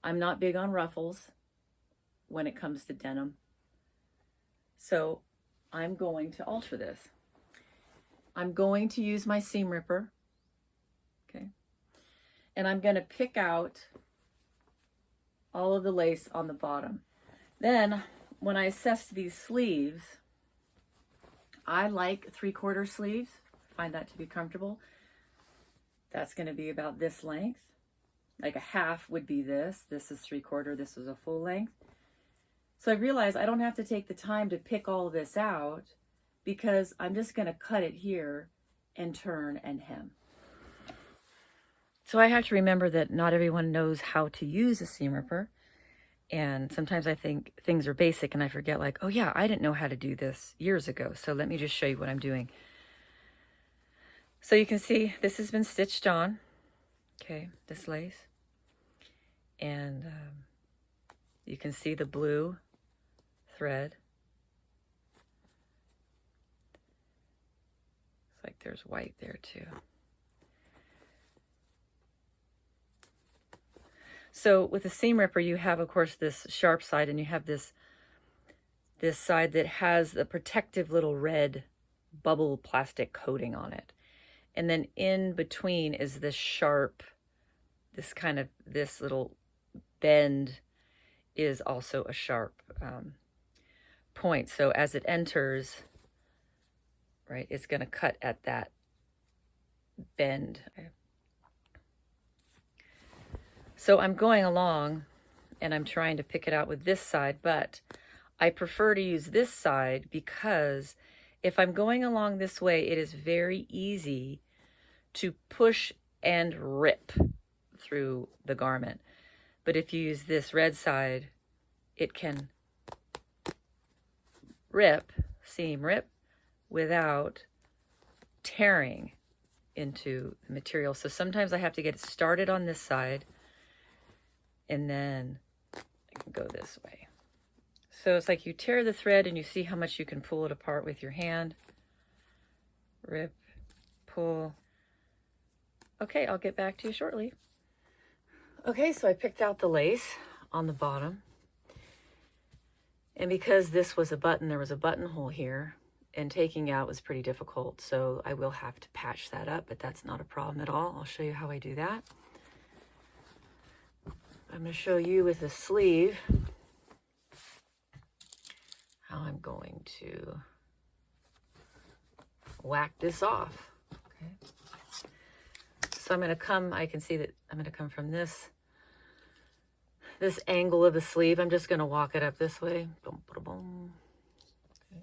I'm not big on ruffles when it comes to denim. So I'm going to alter this. I'm going to use my seam ripper, okay? And I'm going to pick out all of the lace on the bottom. Then when I assess these sleeves, I like 3/4 sleeves, find that to be comfortable. That's going to be about this length. Like a half would be this. This is 3/4, this is a full length. So I realized I don't have to take the time to pick all this out because I'm just going to cut it here and turn and hem. So I have to remember that not everyone knows how to use a seam ripper. And sometimes I think things are basic and I forget, like, oh yeah, I didn't know how to do this years ago. So let me just show you what I'm doing. So you can see this has been stitched on, okay, this lace. And you can see the blue thread. It's like there's white there too. So with a seam ripper, you have, of course, this sharp side, and you have this side that has the protective little red bubble plastic coating on it. And then in between is this sharp, this little bend is also a sharp point. So as it enters, right, it's going to cut at that bend. Okay. So I'm going along and I'm trying to pick it out with this side, but I prefer to use this side because if I'm going along this way, it is very easy to push and rip through the garment. But if you use this red side, it can rip, seam rip, without tearing into the material. So sometimes I have to get it started on this side and then I can go this way. So it's like you tear the thread and you see how much you can pull it apart with your hand. Rip, pull. Okay, I'll get back to you shortly. Okay, so I picked out the lace on the bottom. And because this was a button, there was a buttonhole here, and taking out was pretty difficult. So I will have to patch that up, but that's not a problem at all. I'll show you how I do that. I'm going to show you with a sleeve how I'm going to whack this off. Okay. So I'm going to come, I can see that I'm going to come from this angle of the sleeve. I'm just going to walk it up this way. Boom, boom, boom. Okay.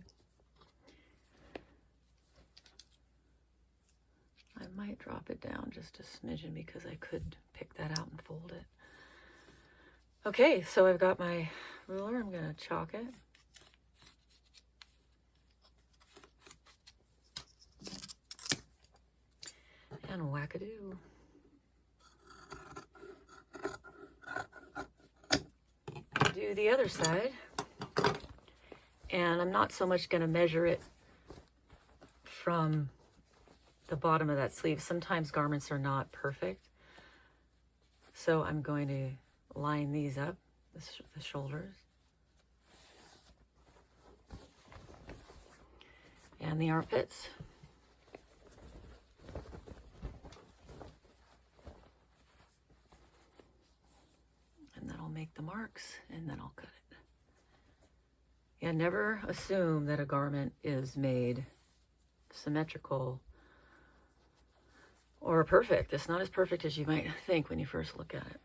I might drop it down just a smidgen because I could pick that out and fold it. Okay, so I've got my ruler. I'm going to chalk it. And whack-a-doo. Do the other side. And I'm not so much going to measure it from the bottom of that sleeve. Sometimes garments are not perfect. So I'm going to line these up, the shoulders. And the armpits. And then I'll make the marks and then I'll cut it. Yeah, never assume that a garment is made symmetrical or perfect. It's not as perfect as you might think when you first look at it.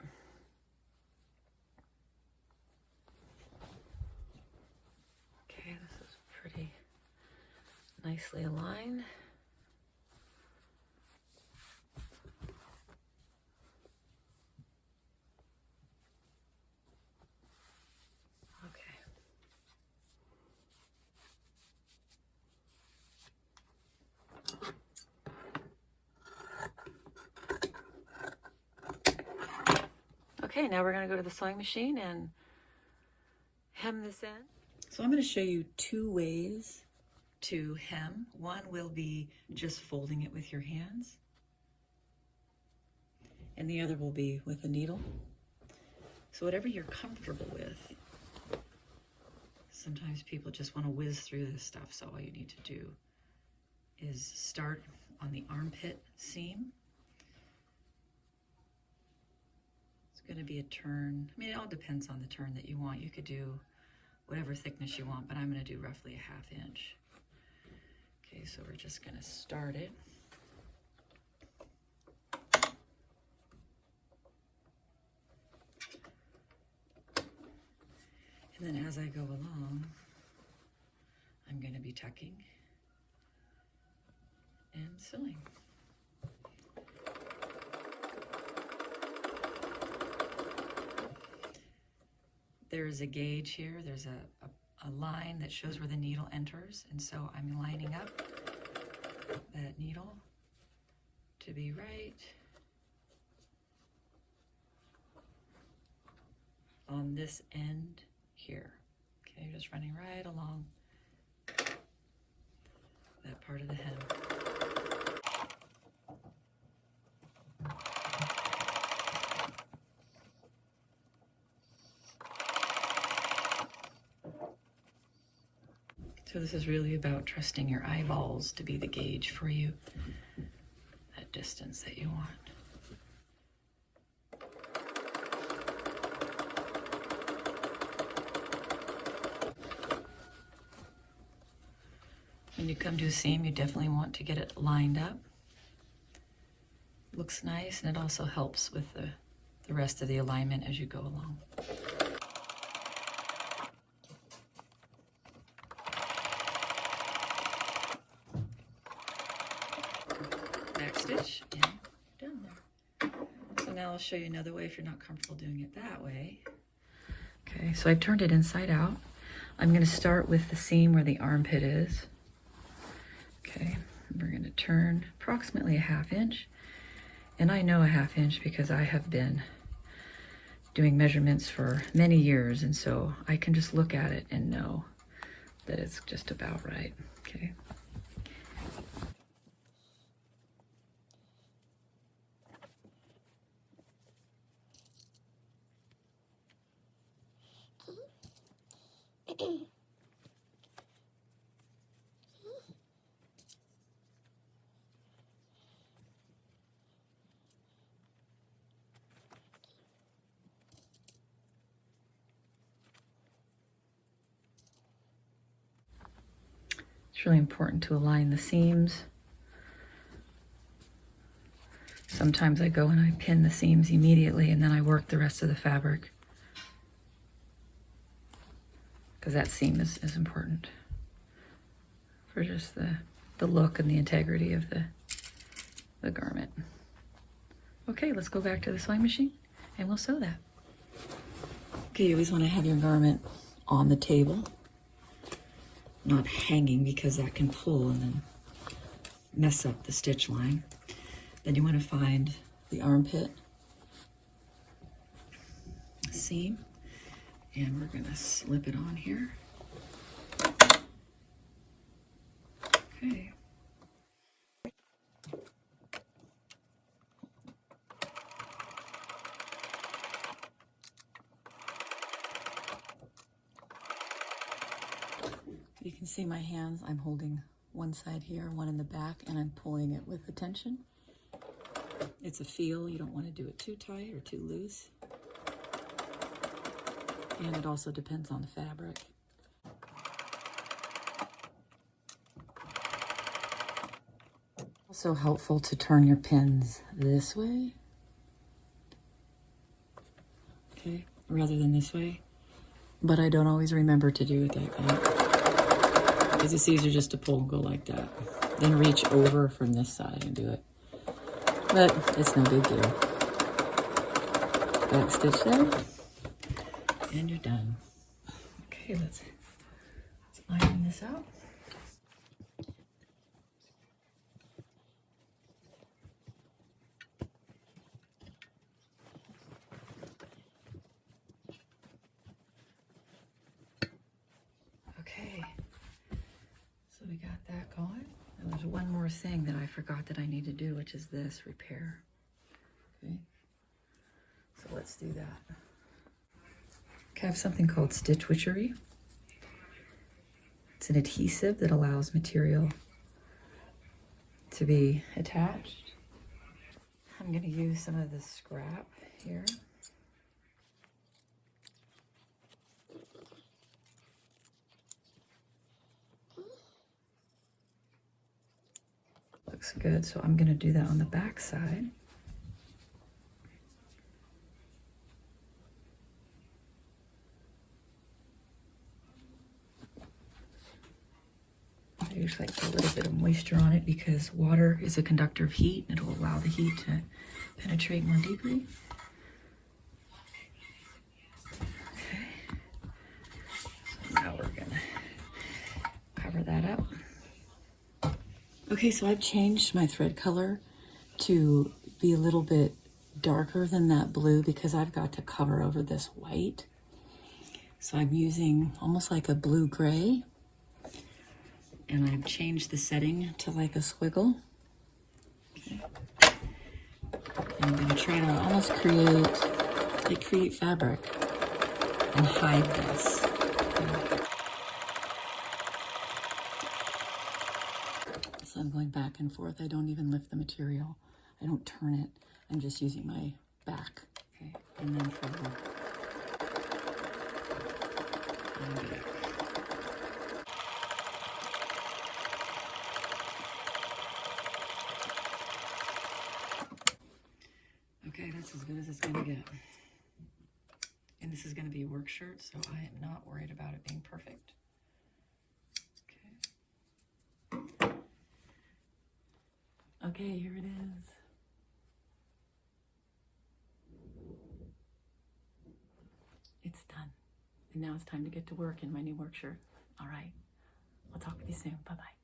Okay, this is pretty nicely aligned. Okay, now we're going to go to the sewing machine and hem this in. So I'm going to show you two ways to hem. One will be just folding it with your hands, and the other will be with a needle. So whatever you're comfortable with. Sometimes people just want to whiz through this stuff, so all you need to do is start on the armpit seam. It's going to be a turn. I mean, it all depends on the turn that you want. You could do whatever thickness you want, but I'm going to do roughly a 1/2 inch. Okay, so we're just going to start it. And then as I go along, I'm going to be tucking and sewing. There's a gauge here. There's a line that shows where the needle enters. And so I'm lining up that needle to be right on this end here. Okay, just running right along that part of the hem. So this is really about trusting your eyeballs to be the gauge for you, that distance that you want. When you come to a seam, you definitely want to get it lined up. Looks nice, and it also helps with the rest of the alignment as you go along. Back stitch, and done there. So now I'll show you another way if you're not comfortable doing it that way. Okay, so I've turned it inside out. I'm going to start with the seam where the armpit is. Okay, we're going to turn approximately a 1/2 inch. And I know a 1/2 inch because I have been doing measurements for many years, and so I can just look at it and know that it's just about right. Okay. It's really important to align the seams. Sometimes I go and I pin the seams immediately and then I work the rest of the fabric, because that seam is important for just the look and the integrity of the garment. Okay, let's go back to the sewing machine and we'll sew that. Okay, you always want to have your garment on the table, not hanging, because that can pull and then mess up the stitch line. Then you want to find the armpit seam, and we're going to slip it on here. Okay. You can see my hands. I'm holding one side here, one in the back, and I'm pulling it with the tension. It's a feel. You don't want to do it too tight or too loose. And it also depends on the fabric. Also helpful to turn your pins this way, okay, rather than this way. But I don't always remember to do it that way, because it's easier just to pull and go like that, then reach over from this side and do it. But it's no big deal. Back stitch there, and you're done. Okay, let's iron this out. Okay, so we got that going. And there's one more thing that I forgot that I need to do, which is this repair. Okay, so let's do that. I have something called Stitch Witchery. It's an adhesive that allows material to be attached. I'm going to use some of this scrap here. Looks good, so I'm going to do that on the back side. I usually like to put a little bit of moisture on it because water is a conductor of heat and it'll allow the heat to penetrate more deeply. Okay, so now we're gonna cover that up. Okay, so I've changed my thread color to be a little bit darker than that blue because I've got to cover over this white. So I'm using almost like a blue-gray. And I've changed the setting to like a squiggle. Okay. And I'm going to try to almost create fabric and hide this. Okay. So I'm going back and forth. I don't even lift the material. I don't turn it. I'm just using my back. Okay. And then for the okay, that's as good as it's gonna get. And this is gonna be a work shirt, so I am not worried about it being perfect. Okay. Okay, here it is. It's done. And now it's time to get to work in my new work shirt. All right, I'll talk with you soon. Bye-bye.